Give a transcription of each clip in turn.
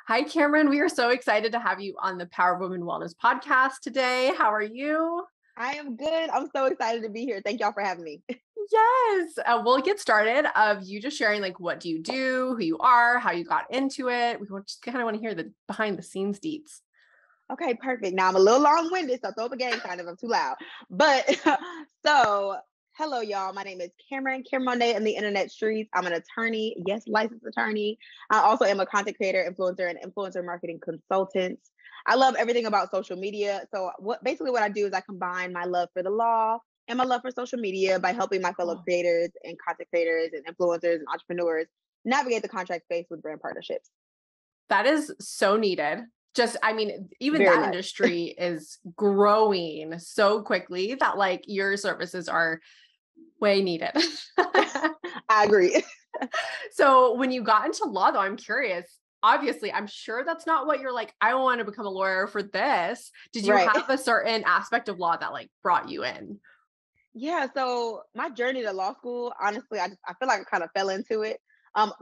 Hi, Cameron. We are so excited to have you on the Power Women Wellness podcast today. How are you? I am good. I'm so excited to be here. Thank y'all for having me. Yes. We'll get started of you just sharing what do you do, who you are, how you got into it. Just kind of want to hear the behind the scenes deets. Okay, perfect. Now I'm a little long-winded, so throw up a game kind of. I'm too loud. But so hello, y'all. My name is Kameron in the internet streets. I'm an attorney. Yes, licensed attorney. I also am a content creator, influencer, and influencer marketing consultant. I love everything about social media. So what I do is I combine my love for the law and my love for social media by helping my fellow creators and content creators and influencers and entrepreneurs navigate the contract space with brand partnerships. That is so needed. Even Very that much. industry is growing so quickly that your services are way needed. I agree. So when you got into law, though, I'm curious. Obviously, I'm sure that's not what you're I want to become a lawyer for this. Did you Right. have a certain aspect of law that brought you in? Yeah, so my journey to law school, honestly, I feel like I kind of fell into it.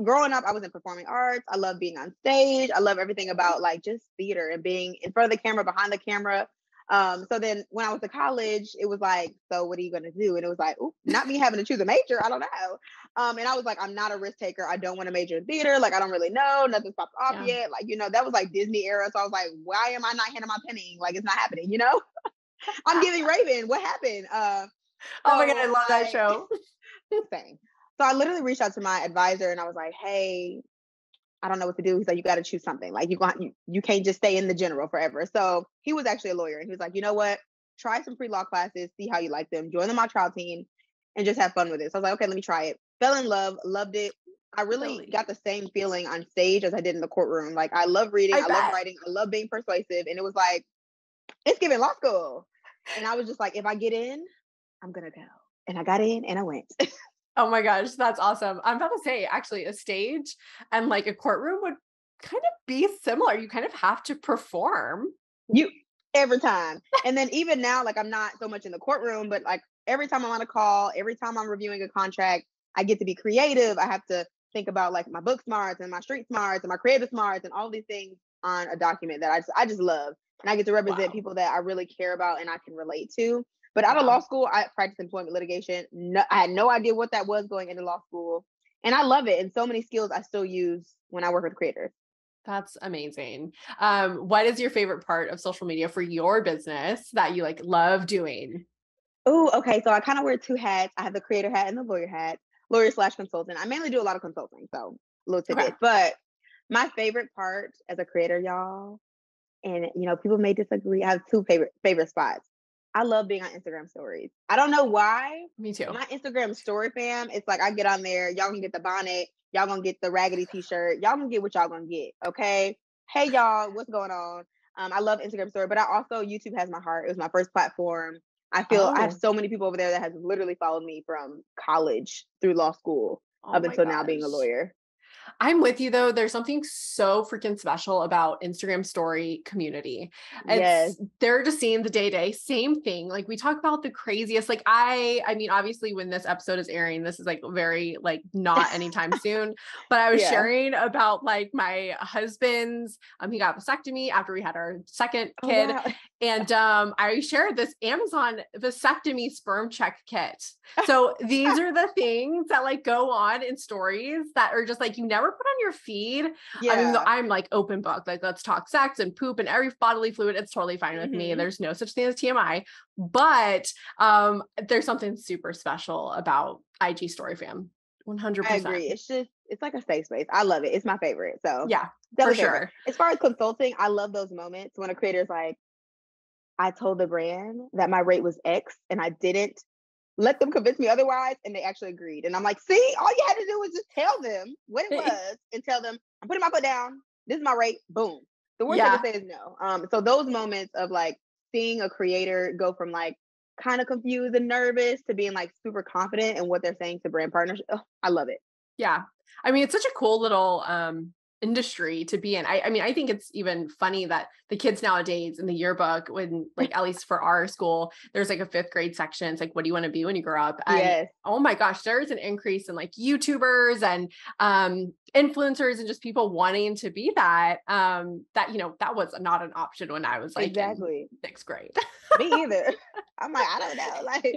Growing up, I was in performing arts. I love being on stage. I love everything about just theater and being in front of the camera, behind the camera. So then when I was to college, it was so what are you going to do? And it was ooh, not me having to choose a major. I don't know. And I was I'm not a risk taker. I don't want to major in theater. I don't really know. Nothing's popped off yet. That was Disney era. So I was why am I not handing my penny? It's not happening, I'm giving Raven. What happened? Oh my God, I love that show. Same. So I literally reached out to my advisor and I was hey, I don't know what to do. He's you got to choose something. You can't just stay in the general forever. So he was actually a lawyer and he was you know what? Try some pre-law classes, see how you like them, join the mock trial team and just have fun with it. So I was okay, let me try it. Fell in love, loved it. I really got the same feeling on stage as I did in the courtroom. I love reading, I love writing, I love being persuasive. And it was it's giving law school. And I was just if I get in, I'm going to go. And I got in and I went. Oh my gosh, that's awesome. I'm about to say, actually, a stage and a courtroom would kind of be similar. You kind of have to perform. Every time. And then even now, I'm not so much in the courtroom, but every time I'm on a call, every time I'm reviewing a contract, I get to be creative. I have to think about my book smarts and my street smarts and my creative smarts and all these things on a document that I just love. And I get to represent people that I really care about and I can relate to. But out of law school, I practiced employment litigation. No, I had no idea what that was going into law school. And I love it. And so many skills I still use when I work with creators. That's amazing. What is your favorite part of social media for your business that you love doing? Oh, okay. So I kind of wear two hats. I have the creator hat and the lawyer hat, lawyer/consultant. I mainly do a lot of consulting, so a little tidbit. Okay. But my favorite part as a creator, y'all, and people may disagree. I have two favorite spots. I love being on Instagram stories. I don't know why. Me too. My Instagram story fam, it's I get on there. Y'all can get the bonnet. Y'all gonna get the raggedy t-shirt. Y'all gonna get what y'all gonna get. Okay. Hey y'all, what's going on? I love Instagram story, but I also YouTube has my heart. It was my first platform. I feel I have so many people over there that has literally followed me from college through law school up until now being a lawyer. I'm with you though. There's something so freaking special about Instagram story community. Yes. They're just seeing the day-to-day same thing. We talk about the craziest, I mean, obviously when this episode is airing, this is very not anytime soon, but I was sharing about my husband's, he got a vasectomy after we had our second kid. Wow. And I shared this Amazon vasectomy sperm check kit. So these are the things that go on in stories that are just you never put on your feed. Yeah. I mean, I'm open book, let's talk sex and poop and every bodily fluid. It's totally fine with me. There's no such thing as TMI, but there's something super special about IG story fam. 100%. I agree. It's like a safe space. I love it. It's my favorite. So yeah, for sure. As far as consulting, I love those moments when a creator's I told the brand that my rate was X and I didn't let them convince me otherwise. And they actually agreed. And I'm see, all you had to do was just tell them what it was and tell them, I'm putting my foot down. This is my rate. Boom. The worst they can say is no. So those moments of seeing a creator go from kind of confused and nervous to being super confident in what they're saying to brand partners. Oh, I love it. Yeah. I mean, it's such a cool little industry to be in. I mean, I think it's even funny that the kids nowadays in the yearbook, when like, at least for our school, there's like a 5th grade section. It's like, what do you want to be when you grow up? And Yes. oh my gosh, there's an increase in like YouTubers and influencers and just people wanting to be that, that was not an option when I was like Exactly. in 6th grade. Me either. I'm like, I don't know. Like,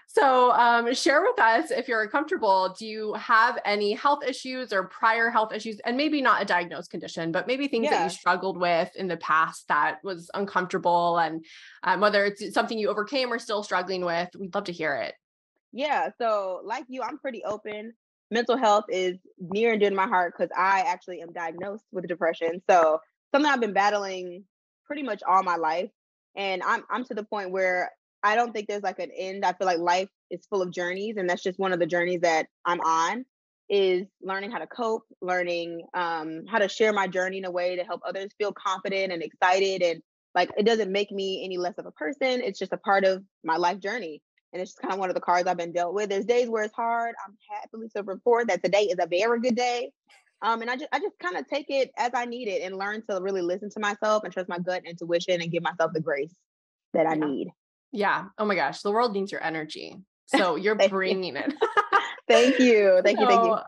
So share with us, if you're comfortable, do you have any health issues or prior health issues, and maybe not a diagnosed condition, but maybe things that you struggled with in the past that was uncomfortable, and whether it's something you overcame or still struggling with, we'd love to hear it. yeah. So like you, I'm pretty open. Mental health is near and dear to my heart because I actually am diagnosed with depression. So something I've been battling pretty much all my life. And I'm to the point where I don't think there's like an end. I feel like life is full of journeys, and that's just one of the journeys that I'm on, is learning how to cope, learning how to share my journey in a way to help others feel confident and excited. And like, it doesn't make me any less of a person. It's just a part of my life journey. And it's just kind of one of the cards I've been dealt with. There's days where it's hard. I'm happy to report that today is a very good day. And I just kind of take it as I need it and learn to really listen to myself and trust my gut intuition and give myself the grace that I need. Yeah. Oh my gosh. The world needs your energy. So you're bringing it. Thank you. Thank you.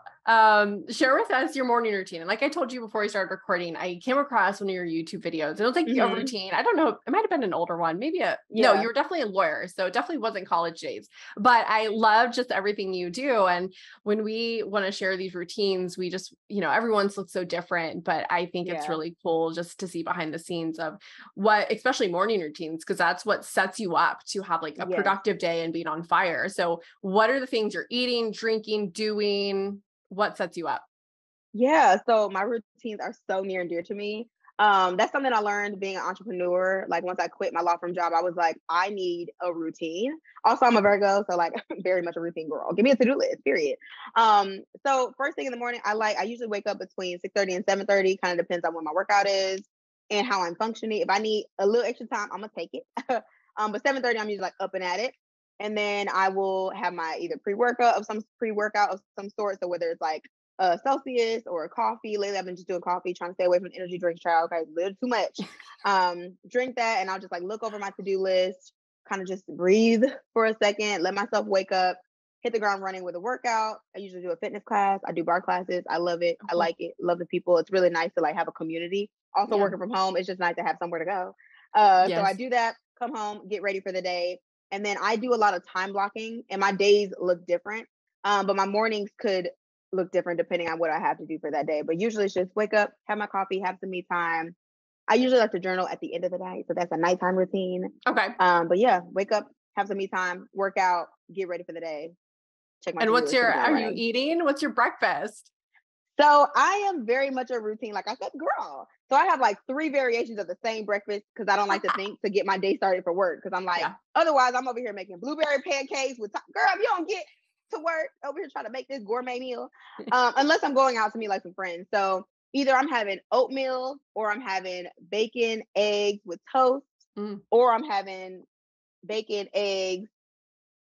Share with us your morning routine. And like I told you before we started recording, I came across one of your YouTube videos. And it was like a routine. I don't know. It might've been an older one. No, you were definitely a lawyer. So it definitely wasn't college days, but I love just everything you do. And when we want to share these routines, we just, everyone's looks so different, but I think it's really cool just to see behind the scenes of what, especially morning routines, because that's what sets you up to have like a productive day and being on fire. So what are the things you're eating, drinking, doing? What sets you up? Yeah, so my routines are so near and dear to me. That's something I learned being an entrepreneur. Like once I quit my law firm job, I was like, I need a routine. Also, I'm a Virgo, so like very much a routine girl. Give me a to-do list, period. So first thing in the morning, I usually wake up between 6:30 and 7:30. Kind of depends on when my workout is and how I'm functioning. If I need a little extra time, I'm gonna take it. But 7:30, I'm usually like up and at it. And then I will have my either pre-workout of some sort. So whether it's like Celsius or a coffee. Lately, I've been just doing coffee, trying to stay away from energy drinks. Child, okay, a little too much. Drink that, and I'll just like look over my to-do list, kind of just breathe for a second, let myself wake up, hit the ground running with a workout. I usually do a fitness class. I do bar classes. I love it. I like it. Love the people. It's really nice to like have a community. Also, working from home, it's just nice to have somewhere to go. So I do that. Come home, get ready for the day. And then I do a lot of time blocking, and my days look different. But my mornings could look different depending on what I have to do for that day. But usually it's just wake up, have my coffee, have some me time. I usually like to journal at the end of the night. So that's a nighttime routine. Okay. But yeah, wake up, have some me time, work out, get ready for the day. Check my. And are you eating? What's your breakfast? So I am very much a routine, like I said, girl. So I have like 3 variations of the same breakfast because I don't like to think to get my day started for work. Because I'm like, otherwise I'm over here making blueberry pancakes with girl, if you don't get to work over here trying to make this gourmet meal, unless I'm going out to meet like some friends. So either I'm having oatmeal or I'm having bacon, eggs with toast, or I'm having bacon, eggs,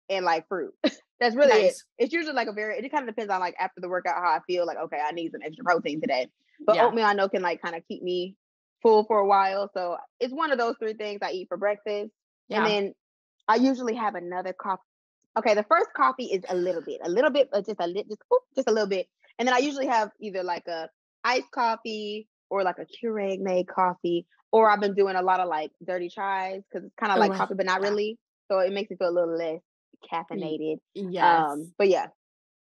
and like fruit. That's really it. It's usually like it kind of depends on like after the workout how I feel. Like, okay, I need some extra protein today. But oatmeal I know can like kind of keep me full for a while. So it's one of those 3 things I eat for breakfast. And then I usually have another coffee. Okay, the first coffee is a little bit, just a little bit. And then I usually have either like a iced coffee or like a Keurig made coffee, or I've been doing a lot of like dirty chais because it's kind of like coffee, but not really. So it makes me feel a little less caffeinated. Yes. But yeah.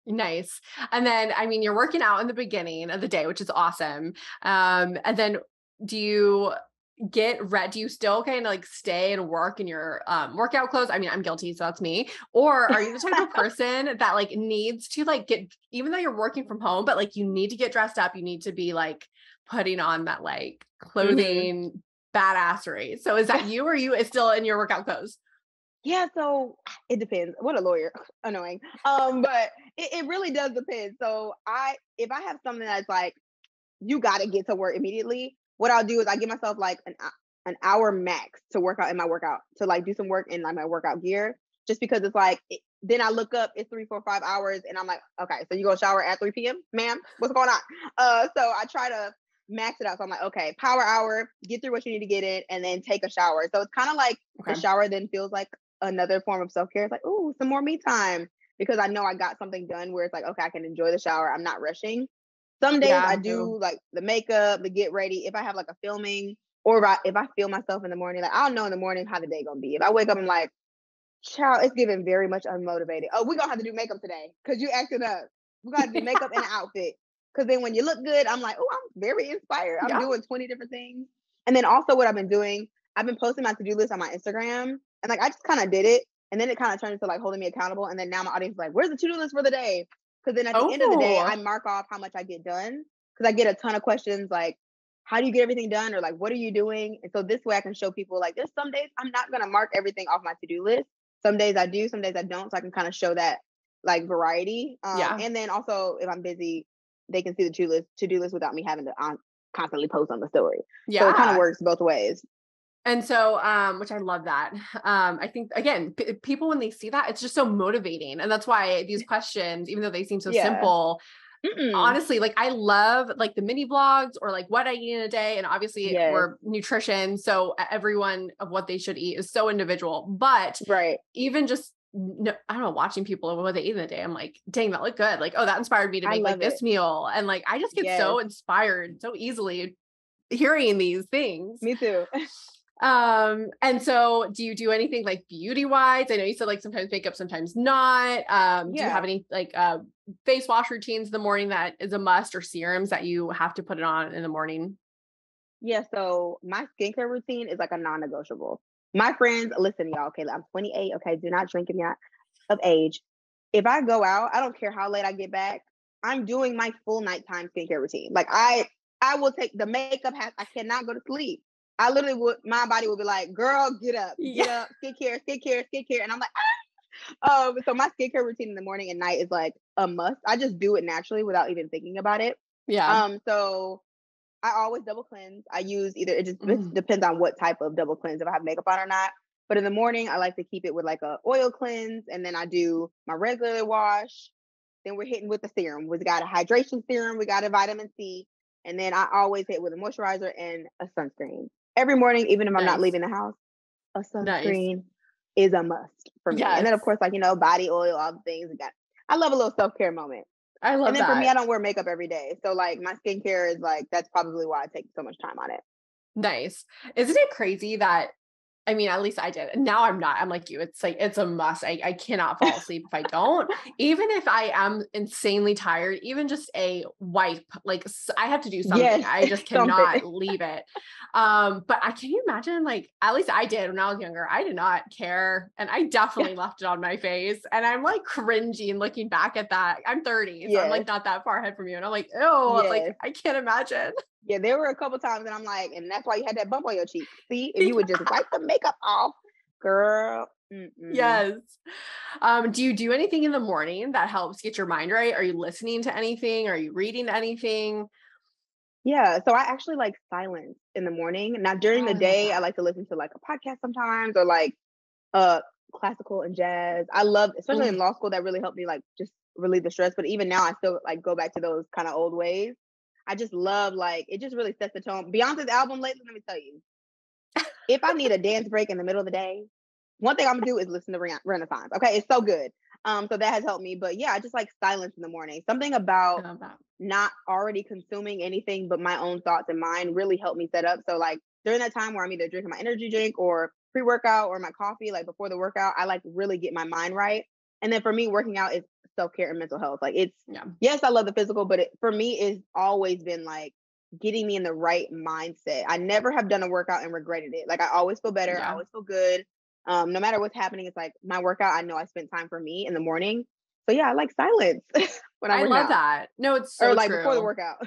Nice. And then, I mean, you're working out in the beginning of the day, which is awesome. And then do you get ready? Do you still kind of like stay and work in your workout clothes? I mean, I'm guilty, so that's me. Or are you the type of person that like needs to like even though you're working from home, but like you need to get dressed up, you need to be like putting on that like clothing badassery. So is that you, or you is still in your workout clothes? Yeah, so it depends. What a lawyer. Annoying. But it really does depend. So if I have something that's like, you got to get to work immediately, what I'll do is I give myself like an hour max to work out in my workout, to like do some work in like my workout gear, just because it's like, then I look up, it's 3, 4, 5 hours, and I'm like, okay, so you go shower at 3 p.m., ma'am? What's going on? So I try to max it out. So I'm like, okay, power hour, get through what you need to get in, and then take a shower. So it's kind of like the shower then feels like another form of self-care. It's like, ooh, some more me time, because I know I got something done where it's like, okay, I can enjoy the shower. I'm not rushing. Some days I do like the makeup, the get ready. If I have like a filming, or if I feel myself in the morning, like I'll know in the morning how the day gonna be. If I wake up and like, child, it's giving very much unmotivated. Oh, we're gonna have to do makeup today because you acted up. We gotta do makeup and an outfit. Because then when you look good, I'm like, oh, I'm very inspired. I'm doing 20 different things. And then also what I've been doing, I've been posting my to-do list on my Instagram. And like I just kind of did it. And then it kind of turned into like holding me accountable. And then now my audience is like, where's the to-do list for the day? Because then at the end of the day, I mark off how much I get done. Because I get a ton of questions like, how do you get everything done? Or like, what are you doing? And so this way I can show people like, there's some days I'm not gonna mark everything off my to-do list. Some days I do, some days I don't. So I can kind of show that variety. And then also if I'm busy, they can see the to-do list without me having to constantly post on the story. So it kind of works both ways. And so, which I love that. I think again, people, when they see that, it's just so motivating. And that's why these questions, even though they seem so simple, honestly, like I love like the mini vlogs or like what I eat in a day. And obviously we're nutrition. So everyone of what they should eat is so individual, but even just, I don't know, watching people what they eat in a day, I'm like, dang, that looked good. Like, oh, that inspired me to make like this meal. And like, I just get so inspired so easily hearing these things. Me too. And so do you do anything like beauty wise? I know you said like sometimes makeup, sometimes not. Do you have any like, face wash routines in the morning that is a must, or serums that you have to put it on in the morning? Yeah. So my skincare routine is like a non-negotiable. My friends, listen, y'all, okay, I'm 28. Okay. Do not drink if you're not of age. If I go out, I don't care how late I get back, I'm doing my full nighttime skincare routine. Like I will take the makeup I cannot go to sleep. I literally would, my body would be like, girl, get up, skincare. And I'm like, so my skincare routine in the morning and night is like a must. I just do it naturally without even thinking about it. So I always double cleanse. I use either, it just depends on what type of double cleanse, if I have makeup on or not. But in the morning, I like to keep it with like a oil cleanse. And then I do my regular wash. Then we're hitting with the serum. We got a hydration serum. We got a vitamin C. And then I always hit with a moisturizer and a sunscreen. Every morning, even if I'm not leaving the house, a sunscreen is a must for me. And then of course, like, body oil, all the things. I love a little self-care moment. I love that. And then for me, I don't wear makeup every day. So like my skincare is like, that's probably why I take so much time on it. Nice. Isn't it crazy that, I mean, at least I did. And now I'm not. I'm like you. It's like, it's a must. I cannot fall asleep if I don't. Even if I am insanely tired, even just a wipe, like I have to do something. I just cannot leave it. But can you imagine, like, at least I did when I was younger, I did not care. And I definitely left it on my face. And I'm like cringing looking back at that. I'm 30. So I'm like not that far ahead from you. And I'm like, oh, like, I can't imagine. Yeah, there were a couple times and I'm like, and that's why you had that bump on your cheek. See, if you would just wipe the makeup off, girl. Yes. Do you do anything in the morning that helps get your mind right? Are you listening to anything? Are you reading anything? Yeah, so I actually like silence in the morning. Now during the day, I like to listen to like a podcast sometimes, or like classical and jazz. I love, especially in law school, that really helped me like just relieve the stress. But even now, I still like go back to those kind of old ways. I just love, like, it just really sets the tone. Beyonce's album lately, let me tell you, if I need a dance break in the middle of the day, one thing I'm gonna do is listen to Renaissance. Okay, it's so good. So that has helped me. But yeah, I just like silence in the morning. Something about not already consuming anything but my own thoughts and mind really helped me set up. So like during that time where I'm either drinking my energy drink or pre-workout or my coffee, like before the workout, I like really get my mind right. And then for me, working out is self-care and mental health. Like it's, yes, I love the physical, but for me, it's always been like getting me in the right mindset. I never have done a workout and regretted it. Like I always feel better. I always feel good. No matter what's happening, it's like my workout, I know I spent time for me in the morning. So yeah, I like silence when I love that. No, it's so or like true. Before the workout.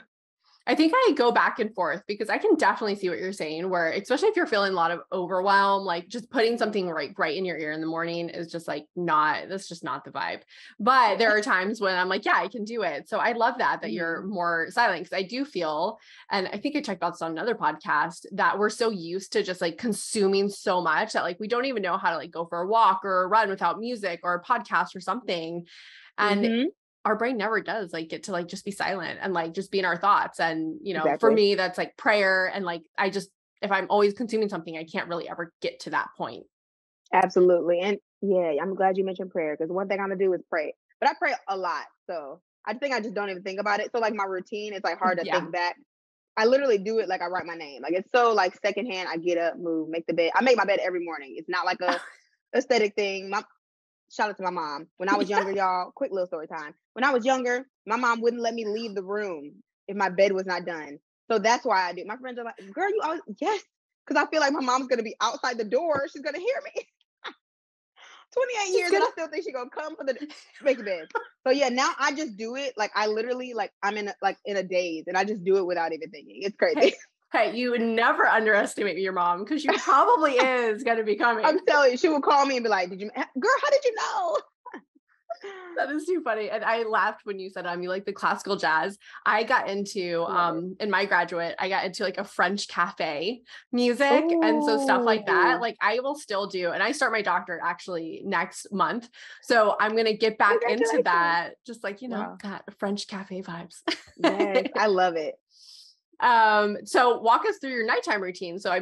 I think I go back and forth because I can definitely see what you're saying, where especially if you're feeling a lot of overwhelm, like just putting something right in your ear in the morning is just like that's just not the vibe. But there are times when I'm like, yeah, I can do it. So I love that you're more silent, because I do feel, and I think I talked about this on another podcast, that we're so used to just like consuming so much that like we don't even know how to like go for a walk or a run without music or a podcast or something. And our brain never does like get to like just be silent and like just be in our thoughts. And, for me, that's like prayer. And like, if I'm always consuming something, I can't really ever get to that point. Absolutely. And yeah, I'm glad you mentioned prayer, because one thing I'm gonna do is pray, but I pray a lot. So I think I just don't even think about it. So like my routine, it's like hard to think back. I literally do it like I write my name. Like it's so like secondhand. I get up, move, make the bed. I make my bed every morning. It's not like a aesthetic thing. Shout out to my mom. When I was younger, y'all, quick little story time. When I was younger, my mom wouldn't let me leave the room if my bed was not done. So that's why I do. My friends are like, girl, you always, yes. Because I feel like my mom's going to be outside the door. She's going to hear me. 28 years and I still think she's going to come for the make the bed. So yeah, now I just do it. Like I literally, like I'm in a daze and I just do it without even thinking. It's crazy. Hey, you would never underestimate your mom, because she probably is going to be coming. I'm telling you, she will call me and be like, girl, how did you know? That is too funny. And I laughed when you said, you like the classical jazz. I got into, in my graduate, I got into like a French cafe music. Ooh. And so stuff like that, like I will still do. And I start my doctorate actually next month. So I'm going to get back into that. Just like, got French cafe vibes. Yes, I love it. So walk us through your nighttime routine. So you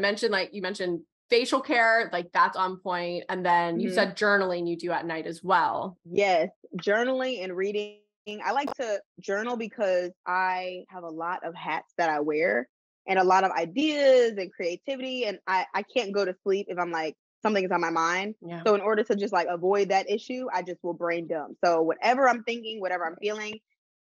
mentioned facial care, like that's on point. And then you said journaling you do at night as well. Yes. Journaling and reading. I like to journal because I have a lot of hats that I wear and a lot of ideas and creativity. And I can't go to sleep if I'm like, something is on my mind. Yeah. So in order to just like avoid that issue, I just will brain dump. So whatever I'm thinking, whatever I'm feeling.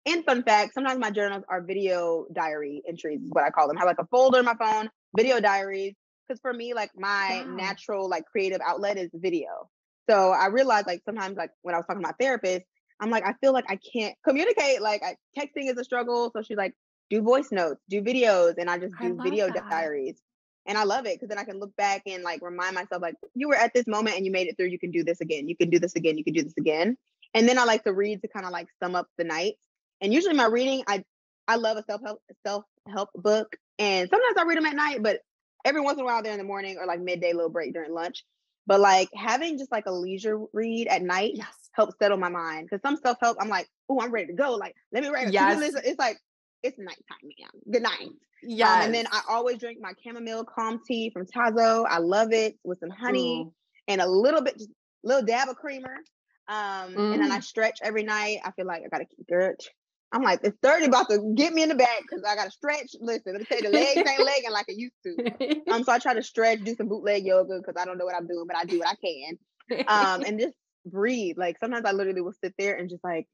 And fun fact, sometimes my journals are video diary entries, is what I call them. I have like a folder in my phone, video diaries. Because for me, like my natural like creative outlet is video. So I realized like sometimes like when I was talking to my therapist, I'm like, I feel like I can't communicate. Like texting is a struggle. So she's like, do voice notes, do videos. And I just do video diaries. And I love it because then I can look back and like remind myself, like, you were at this moment and you made it through. You can do this again. You can do this again. You can do this again. And then I like to read to kind of like sum up the night. And usually my reading, I love a self-help book. And sometimes I read them at night, but every once in a while they're in the morning or like midday little break during lunch. But like having just like a leisure read at night helps settle my mind. Because some self-help, I'm like, oh, I'm ready to go. Like, let me write it. It's like, it's nighttime, man. Good night. Yeah. And then I always drink my chamomile calm tea from Tazo. I love it with some honey and a little bit, just a little dab of creamer. And then I stretch every night. I feel like I got to keep it. I'm like, it's 30 about to get me in the back because I got to stretch. Listen, let me tell you, the legs ain't legging like it used to. So I try to stretch, do some bootleg yoga because I don't know what I'm doing, but I do what I can. And just breathe. Like sometimes I literally will sit there and just like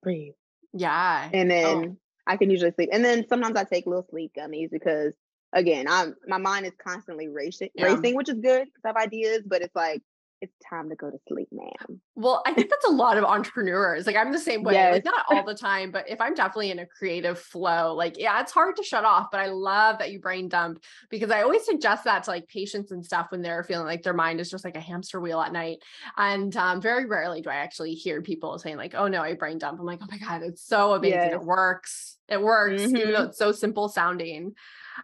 breathe. Yeah. And then I can usually sleep. And then sometimes I take little sleep gummies because again, my mind is constantly racing, which is good because I have ideas, but it's like, it's time to go to sleep, ma'am. Well, I think that's a lot of entrepreneurs. Like I'm the same way, like not all the time, but if I'm definitely in a creative flow, like, yeah, it's hard to shut off, but I love that you brain dump because I always suggest that to like patients and stuff when they're feeling like their mind is just like a hamster wheel at night. And very rarely do I actually hear people saying like, oh no, I brain dump. I'm like, oh my God, it's so amazing. Yes. It works, even though it's so simple sounding.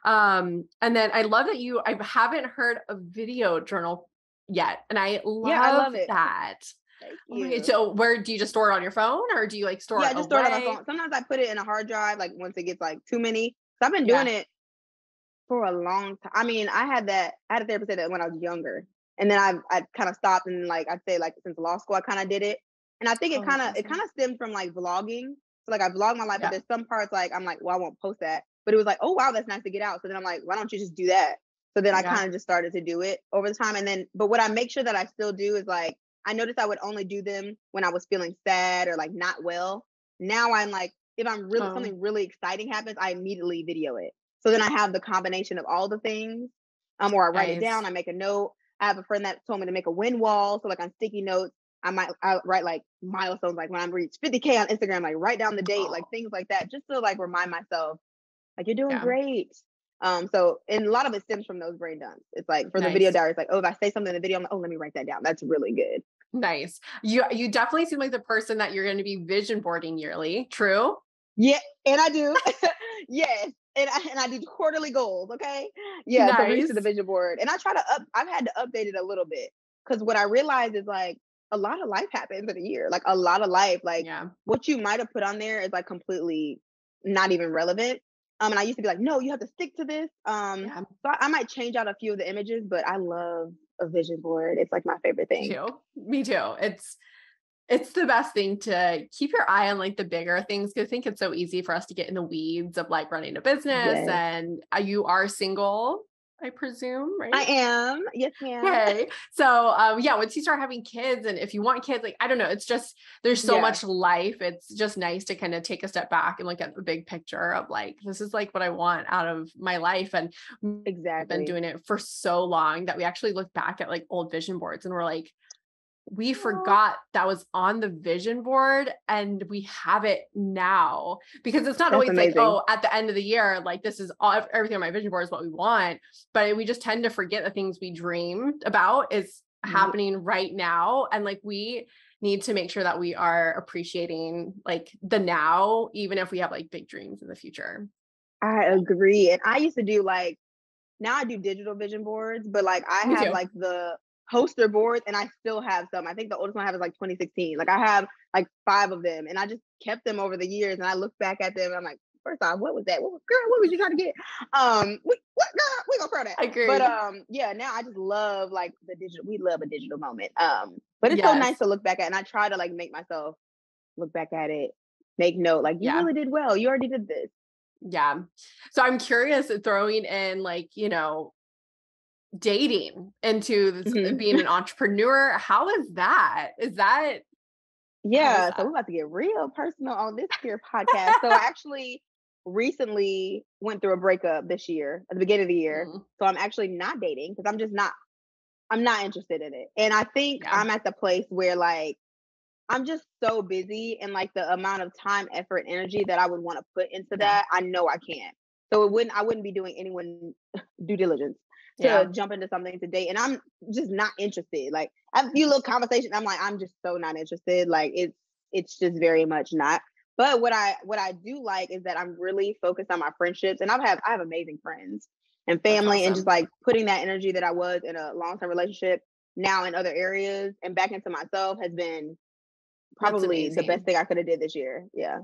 And then I love that I haven't heard a video journal yet. And I love it. That. Thank you. Okay, so where do you just store it on your phone or do you like store it? I just store it on my phone. Sometimes I put it in a hard drive, like once it gets like too many. So I've been doing it for a long time. I mean, I had a therapist say that when I was younger. And then I kind of stopped and like I'd say like since law school I kind of did it. And I think it kind of stemmed from like vlogging. So like I vlog my life, but there's some parts like I'm like, well, I won't post that. But it was like, oh wow, that's nice to get out. So then I'm like, why don't you just do that? So then I kind of just started to do it over the time. And then, but what I make sure that I still do is like, I noticed I would only do them when I was feeling sad or like not well. Now I'm like, if I'm really, something really exciting happens, I immediately video it. So then I have the combination of all the things, or I write it down, I make a note. I have a friend that told me to make a wind wall. So like on sticky notes, I write like milestones, like when I'm reached 50K on Instagram, like write down the date, like things like that, just to like remind myself, like, you're doing great. So, and a lot of it stems from those brain dumps. It's like for the video diary, it's like, oh, if I say something in the video, I'm like, oh, let me write that down. That's really good. Nice. You definitely seem like the person that you're going to be vision boarding yearly. True? Yeah, and I do. Yes. And I do quarterly goals. Okay. Yeah. Nice. To reach to the vision board. And I try to I've had to update it a little bit. Cause what I realized is like a lot of life happens in a year. Like a lot of life. Like what you might have put on there is like completely not even relevant. And I used to be like, no, you have to stick to this. So I might change out a few of the images, but I love a vision board. It's like my favorite thing. Me too. It's the best thing to keep your eye on like the bigger things. Cause I think it's so easy for us to get in the weeds of like running a business. And you are single, I presume, right? I am. Yes, ma'am. Okay. So, once you start having kids, and if you want kids, like, I don't know, it's just, there's so much life. It's just nice to kind of take a step back and look at the big picture of like, this is like what I want out of my life. And I've been doing it for so long that we actually look back at like old vision boards and we're like, we forgot that was on the vision board and we have it now, because it's not always like, oh, at the end of the year, like this is all, everything on my vision board is what we want. But we just tend to forget the things we dreamed about is happening right now. And like, we need to make sure that we are appreciating like the now, even if we have like big dreams in the future. I agree. And I used to do like, now I do digital vision boards, but like I have like the poster boards and I still have some. I think the oldest one I have is like 2016. Like I have like 5 of them and I just kept them over the years and I look back at them and I'm like, first off, what was that? Girl, what was you trying to get? What girl? We gonna crow that. Agreed. But now I just love like the digital. We love a digital moment. But it's so nice to look back at, and I try to like make myself look back at it, make note, like you really did well. You already did this. Yeah. So I'm curious, throwing in like, dating into this, being an entrepreneur. How is that? So we're about to get real personal on this here podcast. So I actually recently went through a breakup this year at the beginning of the year. So I'm actually not dating because I'm not interested in it. And I think I'm at the place where like, I'm just so busy, and like the amount of time, effort, energy that I would want to put into that, I know I can't. So I wouldn't be doing anyone due diligence to jump into something to date. And I'm just not interested. Like I have a few little conversations. I'm like, I'm just so not interested. Like it's just very much not. But what I do like is that I'm really focused on my friendships, and I have amazing friends and family, and just like putting that energy that I was in a long-term relationship now in other areas and back into myself has been probably the best thing I could have did this year. Yeah.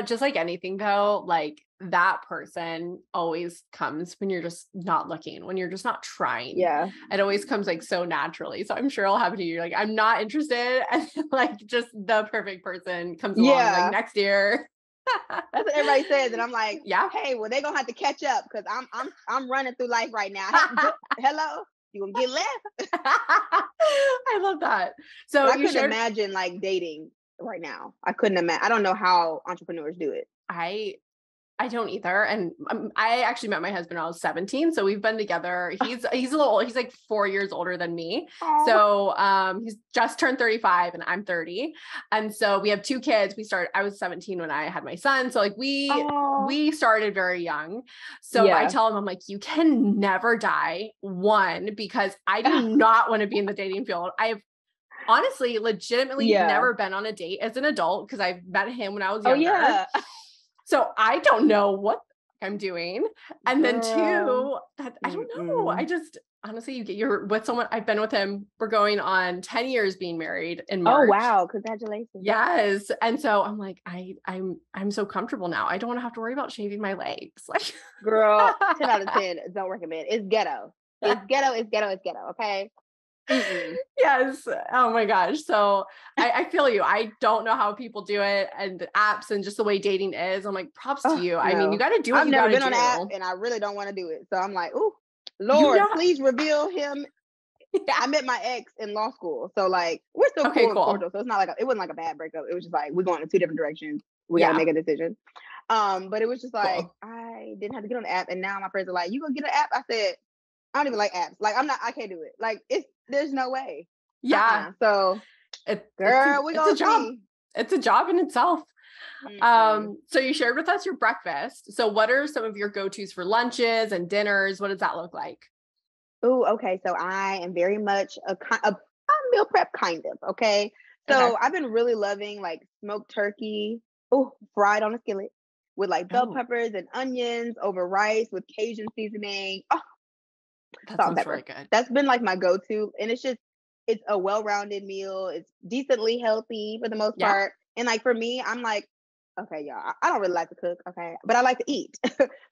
Just like anything though, like that person always comes when you're just not looking, when you're just not trying. Yeah. It always comes like so naturally. So I'm sure it'll happen to you. Like, I'm not interested. And like just the perfect person comes along like next year. That's what everybody says. And I'm like, hey, well, they're gonna have to catch up because I'm running through life right now. Hello. You gonna get left. I love that. So I couldn't imagine like dating right now. I couldn't imagine. I don't know how entrepreneurs do it. I don't either. And I actually met my husband when I was 17. So we've been together. He's a little old. He's like 4 years older than me. Aww. So he's just turned 35 and I'm 30. And so we have 2 kids. I was 17 when I had my son. So like we started very young. So I tell him, I'm like, you can never die. One, because I do not want to be in the dating field. I've honestly, legitimately never been on a date as an adult because I've met him when I was younger. So I don't know what I'm doing. And then 2, I don't know. I just, honestly, you're with someone, I've been with him. We're going on 10 years being married in March. Oh, wow. Congratulations. Yes. And so I'm like, I'm so comfortable now. I don't want to have to worry about shaving my legs. Like, girl, 10 out of 10. Don't recommend. It's ghetto. It's ghetto. It's ghetto. It's ghetto. Okay. Yes. Oh my gosh. So I feel you. I don't know how people do it, and the apps and just the way dating is. I'm like, props to you. No. I mean, you got to do what you got to do. I've never been on an app and I really don't want to do it. So I'm like, oh, Lord, please reveal him. I met my ex in law school. So like, we're still cool. So it's not like, it wasn't like a bad breakup. It was just like, we're going in 2 different directions. We got to make a decision. But it was just like, I didn't have to get on the app. And now my friends are like, you gonna get an app? I said, I don't even like apps. Like I can't do it. Like there's no way. Yeah. So Girl, we it's a gonna job. see. It's a job in itself. So you shared with us your breakfast. So what are some of your go-tos for lunches and dinners? What does that look like? Oh, okay. So I am very much a meal prep kind of. Okay. Okay. So I've been really loving like smoked turkey, fried on a skillet with like bell Oh, peppers and onions over rice with Cajun seasoning. Oh, that salt and sounds pepper. really good. That's been like my go-to. And it's a well-rounded meal. It's decently healthy for the most Yeah. part. And like for me, I'm like, okay, y'all, I don't really like to cook, okay, but I like to eat.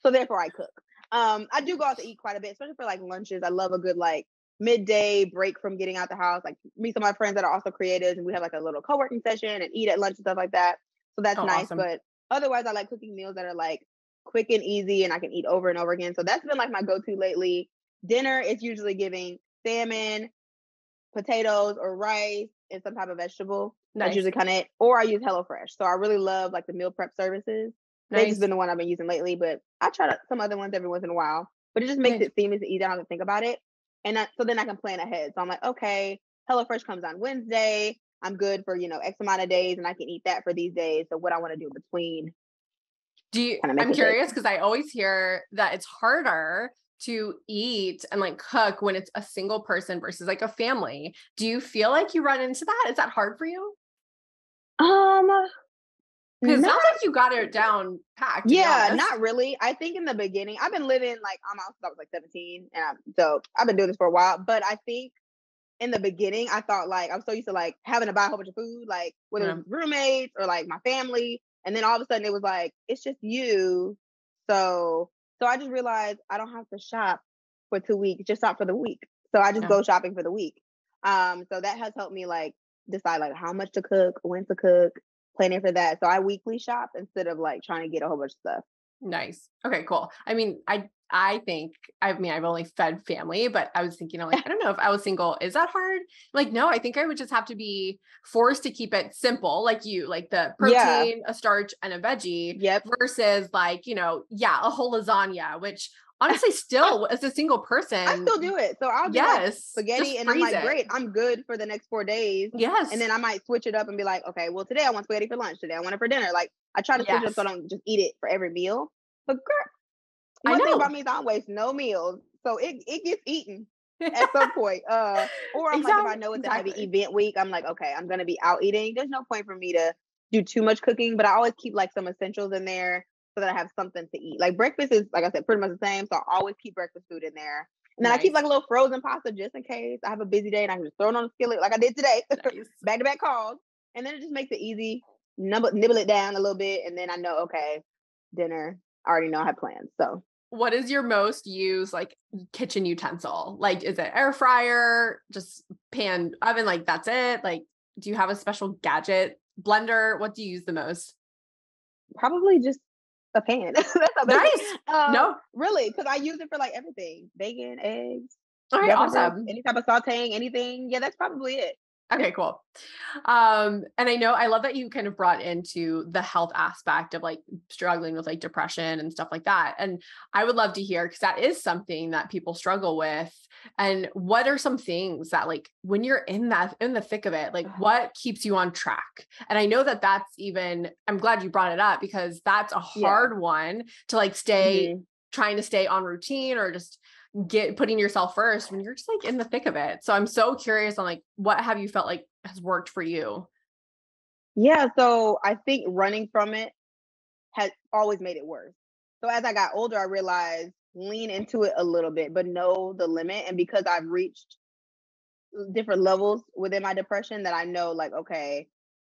So therefore I cook. I do go out to eat quite a bit, especially for like lunches. I love a good like midday break from getting out the house. Like meet some of my friends that are also creatives, and we have like a little co-working session and eat at lunch and stuff like that. So that's Oh, nice. awesome. But otherwise, I like cooking meals that are like quick and easy, and I can eat over and over again. So that's been like my go-to lately. Dinner is usually giving salmon, potatoes, or rice, and some type of vegetable. That's Nice. usually kind of it. Or I use HelloFresh. So I really love like the meal prep services. They've just Nice. been the one I've been using lately, but I try some other ones every once in a while. But it just makes Nice. it seamless and easy. I don't have to think about it. So then I can plan ahead. So I'm like, okay, HelloFresh comes on Wednesday. I'm good for, X amount of days, and I can eat that for these days. So what I want to do between kind of make I'm it big. curious because I always hear that it's harder to eat and like cook when it's a single person versus like a family. Do you feel like you run into that? Is that hard for you? Um, Because it not sounds like you got it down packed, to be Yeah, honest. not really. I think in the beginning, I've been living like I'm out since I was like 17, and so I've been doing this for a while. But I think in the beginning, I thought like I was so used to like having to buy a whole bunch of food, like whether it Yeah. was roommates or like my family, and then all of a sudden it was like it's just you. So I just realized I don't have to shop for 2 weeks, just shop for the week. So I just Yeah. go shopping for the week. So that has helped me like decide like how much to cook, when to cook, planning for that. So I weekly shop instead of like trying to get a whole bunch of stuff. Nice. Okay, cool. I mean, I think I've only fed family, but I was thinking, I'm like, I don't know if I was single, is that hard? Like, no, I think I would just have to be forced to keep it simple, like you, like the Yeah. protein, a starch, and a veggie Yep. versus like, a whole lasagna, which honestly still as a single I person, still do it. So I'll do like yes, spaghetti just and I'm freeze like, it. great, I'm good for the next 4 days. And Yes. then I might switch it up and be like, okay, well, today I want spaghetti for lunch. Today I want it for dinner. Like I try to switch it up so I Yes. don't just eat it for every meal. But girl, I one thing about know. me is I don't waste no meals. So it gets eaten at some point. Or I'm like, if I know it's a heavy Exactly. event week, I'm like, okay, I'm gonna be out eating. There's no point for me to do too much cooking, but I always keep like some essentials in there so that I have something to eat. Like breakfast is, like I said, pretty much the same. So I always keep breakfast food in there. And then I keep Nice. like a little frozen pasta just in case I have a busy day and I can just throw it on the skillet like I did today. Nice. Back to back calls. And then it just makes it easy. Nibble it down a little bit. And then I know, okay, dinner. I already know I have plans. So What is your most used like kitchen utensil? Like, is it air fryer, just pan, oven? Like, that's it. Like, do you have a special gadget, blender? What do you use the most? probably just a pan. That's how basic. Nice. No. Really, because I use it for like everything: bacon, eggs, All right. bell peppers, Awesome. any type of sautéing, anything. Yeah, that's probably it. Okay, cool. And I love that you kind of brought into the health aspect of like struggling with like depression and stuff like that. And I would love to hear, because that is something that people struggle with. And what are some things that like when you're in the thick of it, like what keeps you on track? And I know that that's even, I'm glad you brought it up because that's a Yeah. hard one to like trying to stay on routine or just putting yourself first when you're just like in the thick of it. So I'm so curious on like, what have you felt like has worked for you? Yeah. So I think running from it has always made it worse. So as I got older, I realized lean into it a little bit, but know the limit. And because I've reached different levels within my depression, that I know, like, okay,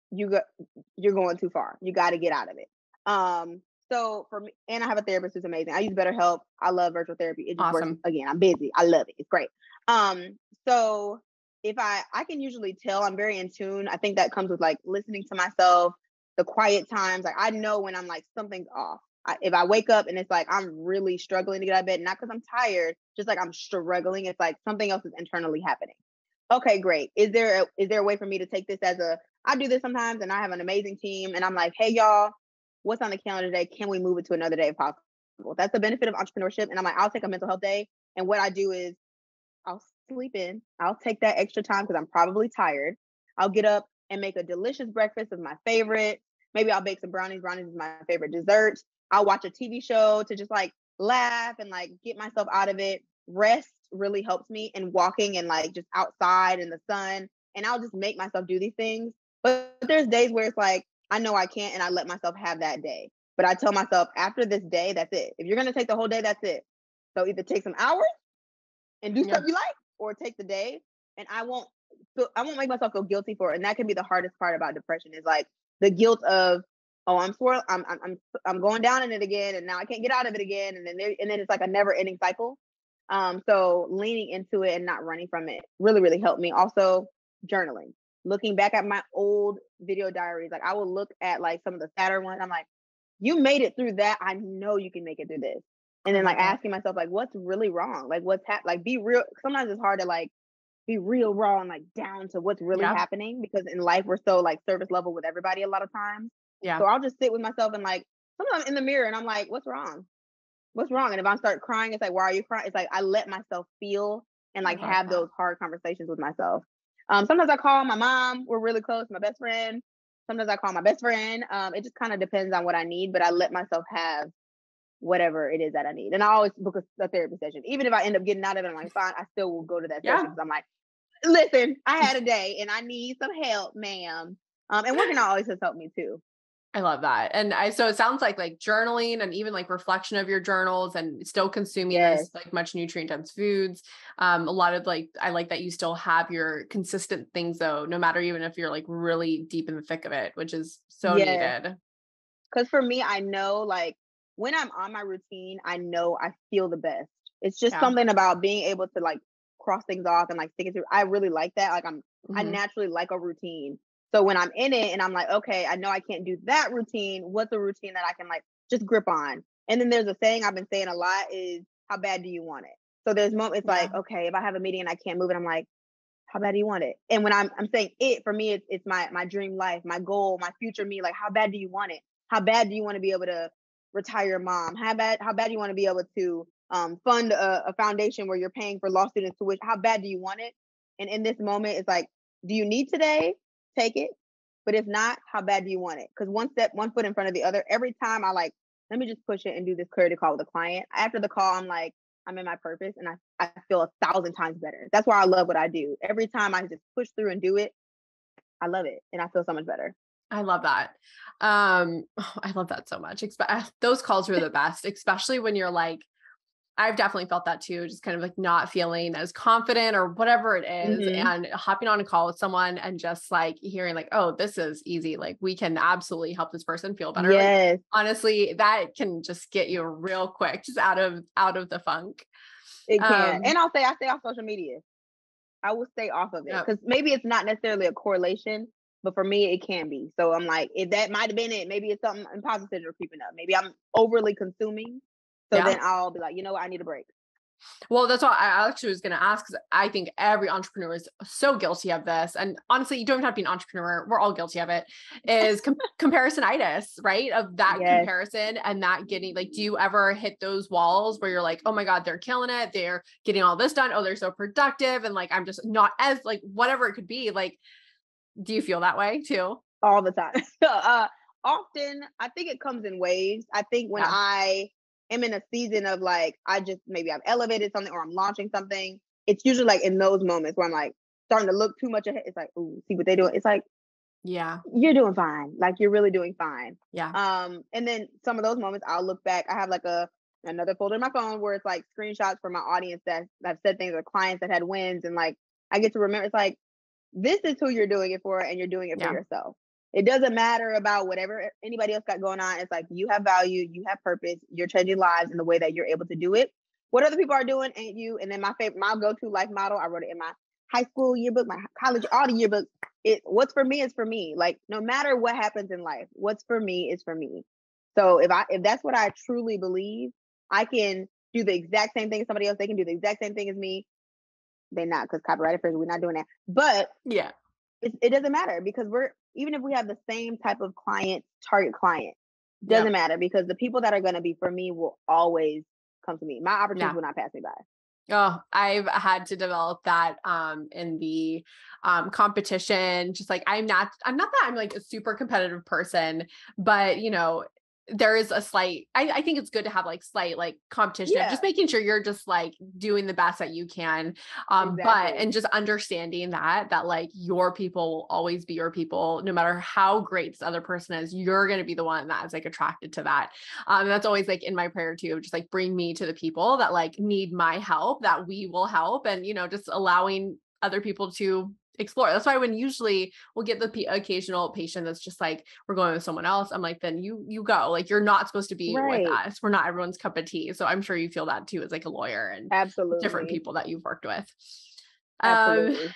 you're going too far. You got to get out of it. So for me, and I have a therapist who's amazing. I use BetterHelp. I love virtual therapy. It just works. Awesome. Again, I'm busy. I love it. It's great. So if I can usually tell I'm very in tune. I think that comes with like listening to myself, the quiet times. Like I know when I'm like something's off. If I wake up and it's like I'm really struggling to get out of bed, not because I'm tired, just like I'm struggling. It's like something else is internally happening. Okay, great. Is there a way for me to take this as I do this sometimes and I have an amazing team and I'm like, hey y'all, what's on the calendar today? Can we move it to another day if possible? That's the benefit of entrepreneurship. And I'm like, I'll take a mental health day. And what I do is I'll sleep in. I'll take that extra time because I'm probably tired. I'll get up and make a delicious breakfast of my favorite. Maybe I'll bake some brownies. Brownies is my favorite dessert. I'll watch a TV show to just like laugh and like get myself out of it. Rest really helps me, and walking and like just outside in the sun. And I'll just make myself do these things. But there's days where it's like, I know I can't, and I let myself have that day. But I tell myself, after this day, that's it. If you're going to take the whole day, that's it. So either take some hours and do stuff you like, or take the day. And I won't make myself feel guilty for it. And that can be the hardest part about depression, is like the guilt of, oh, I'm going down in it again, and now I can't get out of it again. And then it's like a never ending cycle. So leaning into it and not running from it really, really helped me. Also, journaling, looking back at my old video diaries. Like I will look at like some of the sadder ones. I'm like, you made it through that. I know you can make it through this. And then like asking myself, like, what's really wrong? Like like be real. Sometimes it's hard to like be real raw and like down to what's really happening, because in life we're so like surface level with everybody a lot of times. Yeah. So I'll just sit with myself and like sometimes in the mirror and I'm like, what's wrong? What's wrong? And if I start crying, it's like, why are you crying? It's like I let myself feel and like have those hard conversations with myself. Sometimes I call my mom. We're really close, my best friend. Sometimes I call my best friend. It just kind of depends on what I need, but I let myself have whatever it is that I need. And I always book a therapy session. Even if I end up getting out of it, I'm like, fine, I still will go to that session because I'm like, listen, I had a day and I need some help, ma'am. And working out always has helped me too. I love that. And so it sounds like journaling and even like reflection of your journals and still consuming this like much nutrient dense foods. A lot of like, I like that you still have your consistent things though, no matter even if you're like really deep in the thick of it, which is so needed. Cause for me, I know like when I'm on my routine, I know I feel the best. It's just something about being able to like cross things off and like stick it through. I really like that. Like I naturally like a routine. So when I'm in it and I'm like, okay, I know I can't do that routine. What's a routine that I can like just grip on? And then there's a saying I've been saying a lot is, how bad do you want it? So there's moments like, okay, if I have a meeting and I can't move it, I'm like, how bad do you want it? And when I'm saying it, for me, it's my dream life, my goal, my future me. Like, how bad do you want it? How bad do you want to be able to retire your mom? How bad do you want to be able to fund a foundation where you're paying for law students tuition? How bad do you want it? And in this moment, it's like, do you need today? Take it. But if not, how bad do you want it? Because one foot in front of the other. Every time I like, let me just push it and do this clarity call with a client. After the call, I'm like, I'm in my purpose and I feel 1,000 times better. That's why I love what I do. Every time I just push through and do it, I love it. And I feel so much better. I love that. I love that so much. Those calls are the best, especially when you're like, I've definitely felt that too, just kind of like not feeling as confident or whatever it is, and hopping on a call with someone and just like hearing like, oh, this is easy. Like we can absolutely help this person feel better. Yes. Like, honestly, that can just get you real quick, just out of the funk. It can. And I stay off social media. I will stay off of it because maybe it's not necessarily a correlation, but for me, it can be. So I'm like, if that might have been it, maybe it's something imposter are creeping up. Maybe I'm overly consuming. So then I'll be like, you know what? I need a break. Well, that's what I actually was going to ask, because I think every entrepreneur is so guilty of this. And honestly, you don't have to be an entrepreneur. We're all guilty of it, is comparisonitis, right? Of that comparison and that getting like, do you ever hit those walls where you're like, oh my God, they're killing it. They're getting all this done. Oh, they're so productive. And like, I'm just not as like, whatever it could be. Like, do you feel that way too? All the time. Often, I think it comes in waves. I think when I am in a season of like, maybe I've elevated something or I'm launching something, it's usually like in those moments where I'm like starting to look too much ahead. It's like, ooh, see what they're doing. It's like, you're doing fine. Like you're really doing fine. And then some of those moments I'll look back. I have like another folder in my phone where it's like screenshots from my audience that I've said things, or clients that had wins. And like, I get to remember, it's like, this is who you're doing it for, and you're doing it for yourself. It doesn't matter about whatever anybody else got going on. It's like, you have value, you have purpose, you're changing lives in the way that you're able to do it. What other people are doing ain't you. And then my go-to life model, I wrote it in my high school yearbook, my college, all the yearbooks. What's for me is for me. Like, no matter what happens in life, what's for me is for me. So if that's what I truly believe, I can do the exact same thing as somebody else. They can do the exact same thing as me. They're not, because copyright infringement, we're not doing that. But it doesn't matter, because even if we have the same type of target client, doesn't matter, because the people that are going to be for me will always come to me. My opportunities will not pass me by. Oh, I've had to develop that in the competition. Just like I'm not that I'm like a super competitive person, but there is a slight, I think it's good to have like slight like competition of just Yeah, making sure you're just like doing the best that you can. And exactly. just understanding that like your people will always be your people, no matter how great this other person is, you're going to be the one that is like attracted to that. And that's always like in my prayer too, just like bring me to the people that like need my help, that we will help. And, just allowing other people to explore. That's why when usually we'll get the occasional patient that's just like, we're going with someone else. I'm like, then you go, like, you're not supposed to be with Right. us. We're not everyone's cup of tea. So I'm sure you feel that too, as like a lawyer and different Absolutely. people that you've worked with. Um, Absolutely.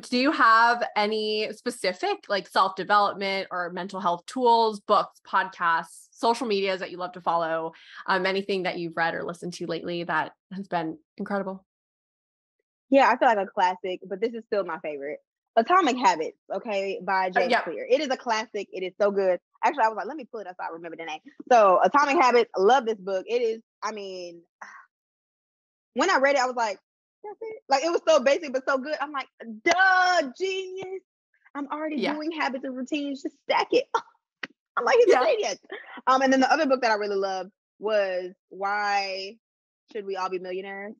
do you have any specific like self-development or mental health tools, books, podcasts, social medias that you love to follow? Anything that you've read or listened to lately that has been incredible? Yeah, I feel like a classic, but this is still my favorite. Atomic Habits, okay, by James Yep. Clear. It is a classic. It is so good. Actually, I was like, let me pull it up so I remember the name. So, Atomic Habits, love this book. It is, I mean, when I read it, I was like, that's it. Like, it was so basic, but so good. I'm like, duh, genius. I'm already Yeah. doing habits and routines. Just stack it. I'm like, he's a Yeah. genius. And then the other book that I really loved was Why Should We All Be Millionaires?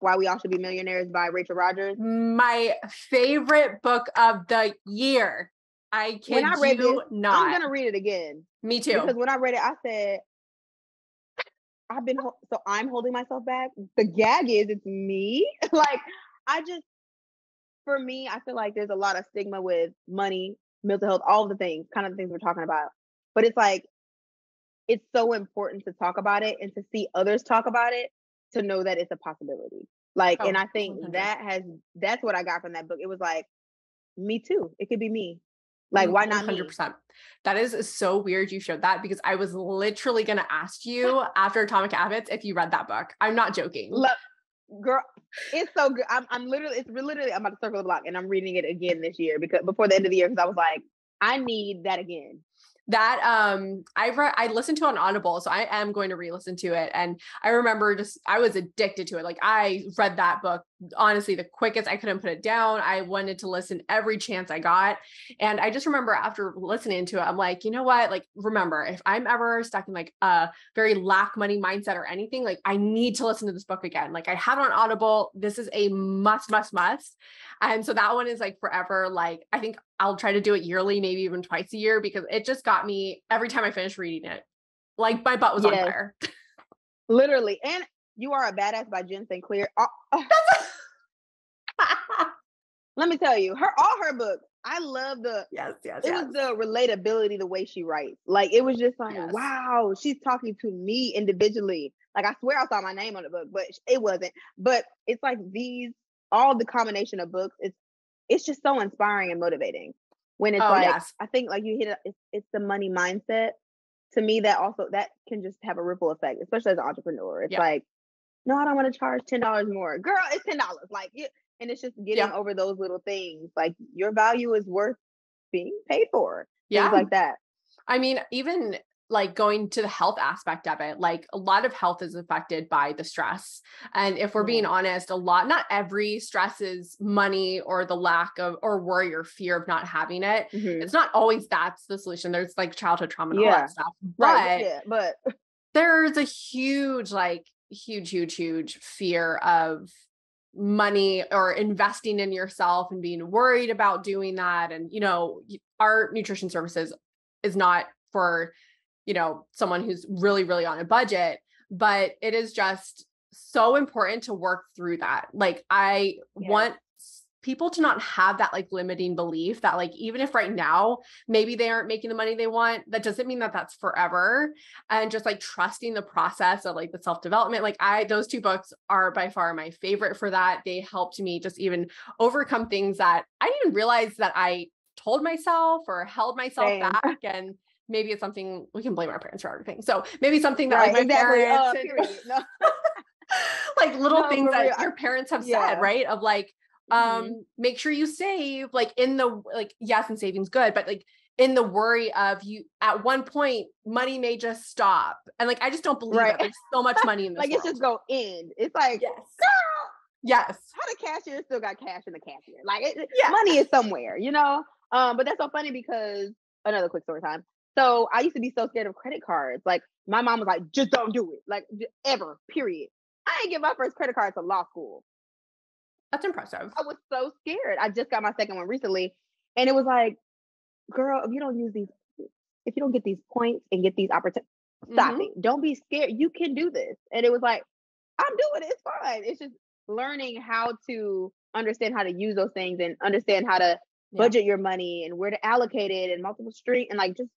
Why We All Should Be Millionaires by Rachel Rogers. My favorite book of the year. I When kid I read this, you I'm not. gonna read it again Me because too. when I read it, I said, so I'm holding myself back. The gag is it's me. Like I just, for me, I feel like there's a lot of stigma with money, mental health, all the things, kind of the things we're talking about. But it's like it's so important to talk about it and to see others talk about it to know that it's a possibility. Like, and Oh, I think 100. that's what I got from that book. It was like, me too. It could be me. Like, why not me? 100%. That is so weird you showed that because I was literally going to ask you after Atomic Habits if you read that book. I'm not joking. Look, girl, it's so good. I'm literally, I'm about to circle the block and I'm reading it again this year because before the end of the year, because I was like, I need that again. That I listened to it on Audible, so I am going to re-listen to it. And I remember I was addicted to it. Like I read that book honestly the quickest. I couldn't put it down. I wanted to listen every chance I got. And I just remember after listening to it, I'm like, you know what? Like, remember, if I'm ever stuck in like a very lack money mindset or anything, like I need to listen to this book again. Like I have it on Audible. This is a must, must, must. And so that one is like forever. Like I think I'll try to do it yearly, maybe even twice a year, because it just got me every time I finished reading it. Like my butt was on Yes, fire. literally. And You Are a Badass by Jen St. Clair. Let me tell you, all her books, I love Yes, yes, it yes. was the relatability, the way she writes. Like it was just like, Yes. wow, she's talking to me individually. Like I swear I saw my name on the book, but it wasn't. But it's like all the combination of books, it's just so inspiring and motivating. When it's Oh, like, yes. I think like you hit it's the money mindset. To me, that can just have a ripple effect, especially as an entrepreneur. It's Yeah. like, no, I don't want to charge $10 more. Girl, it's $10. Like and it's just getting Yeah. over those little things. Like your value is worth being paid for. Things Yeah. like that. I mean, even like going to the health aspect of it, like a lot of health is affected by the stress. And if we're being Yeah. honest, not every stress is money or the lack of, or worry or fear of not having it. Mm-hmm. It's not always that's the solution. There's like childhood trauma and all Yeah. that stuff. Right. But Yeah. But there's a huge, like huge fear of money or investing in yourself and being worried about doing that. And, our nutrition services is not for, someone who's really, really on a budget, but it is just so important to work through that. Like I want people to not have that like limiting belief that like, even if right now, maybe they aren't making the money they want, that doesn't mean that that's forever. And just like trusting the process of like the self-development. Like those two books are by far my favorite for that. They helped me just even overcome things that I didn't even realize that I told myself or held myself back. And maybe it's something we can blame our parents for everything. So maybe something that like my exactly. parents, Period. No. like little things that real. your parents have said, right? Of like, make sure you save like in the, like, yes, and saving's good, but like in the worry of you at one point, money may just stop. And like, I just don't believe it. There's so much money in this like world. it's just go end. It's like, yes. girl, Yes. How the cashier still got cash in the cashier? Like Yeah. money is somewhere, you know? But that's so funny because another quick story time. So I used to be so scared of credit cards. Like my mom was like, just don't do it. Like ever, period. I didn't get my first credit card to law school. That's impressive. I was so scared. I just got my second one recently. And it was like, girl, if you don't use these, if you don't get these points and get these opportunities, stop Mhm. it. Don't be scared. You can do this. And it was like, I'm doing it. It's fine. It's just learning how to understand how to use those things and understand how to Yeah. budget your money and where to allocate it and multiple street and like just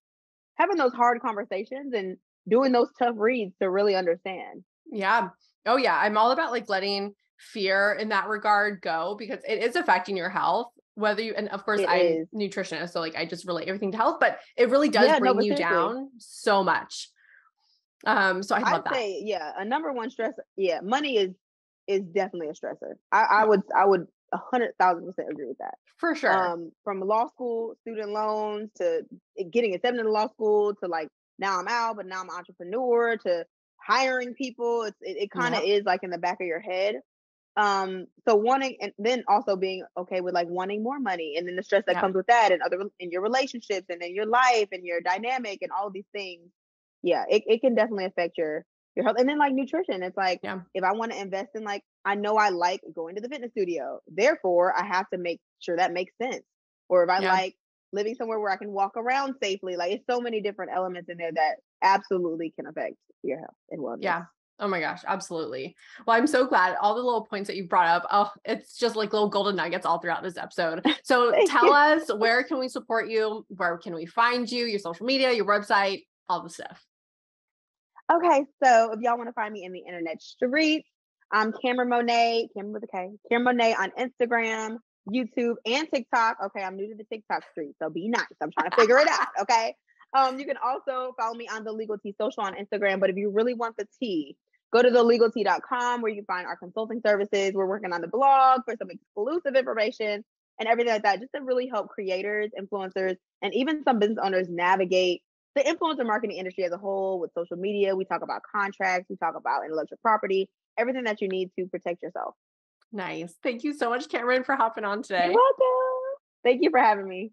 having those hard conversations and doing those tough reads to really understand. Yeah. Oh yeah. I'm all about like letting fear in that regard go because it is affecting your health. Whether you, and of course It I'm is. nutritionist, so like I just relate everything to health, but it really does Yeah, no, bring but you seriously, down so much. So I I'd love that. say, yeah, a number one stress, yeah, money is definitely a stressor. Yeah, I would 100,000% agree with that. for sure. From law school, student loans to getting accepted into law school to like now I'm out, but now I'm an entrepreneur to hiring people. It kind of Yep. is like in the back of your head. So wanting and then also being okay with like wanting more money and then the stress that Yep. comes with that and other in your relationships and in your life and your dynamic and all these things. Yeah, it can definitely affect your health. And then like nutrition, it's like Yeah. if I want to invest in like I know I like going to the fitness studio. Therefore, I have to make sure that makes sense. Or if I Yeah. like living somewhere where I can walk around safely, like it's so many different elements in there that absolutely can affect your health and wellness. Yeah. Oh my gosh, absolutely. Well, I'm so glad all the little points that you brought up. Oh, it's just like little golden nuggets all throughout this episode. So Thank tell you. us, where can we support you? Where can we find you? Your social media, your website, all the stuff. Okay, so if y'all want to find me in the internet streets, I'm Cameron Monet, Cameron with a K, Cameron Monet on Instagram, YouTube, and TikTok. Okay, I'm new to the TikTok street, so be nice. I'm trying to figure it out. Okay. You can also follow me on the Legal Tea Social on Instagram. But if you really want the tea, go to thelegaltea.com where you can find our consulting services. We're working on the blog for some exclusive information and everything like that, just to really help creators, influencers, and even some business owners navigate the influencer marketing industry as a whole with social media. We talk about contracts, we talk about intellectual property, everything that you need to protect yourself. Nice. Thank you so much, Cameron, for hopping on You're today. welcome. Thank you for having me.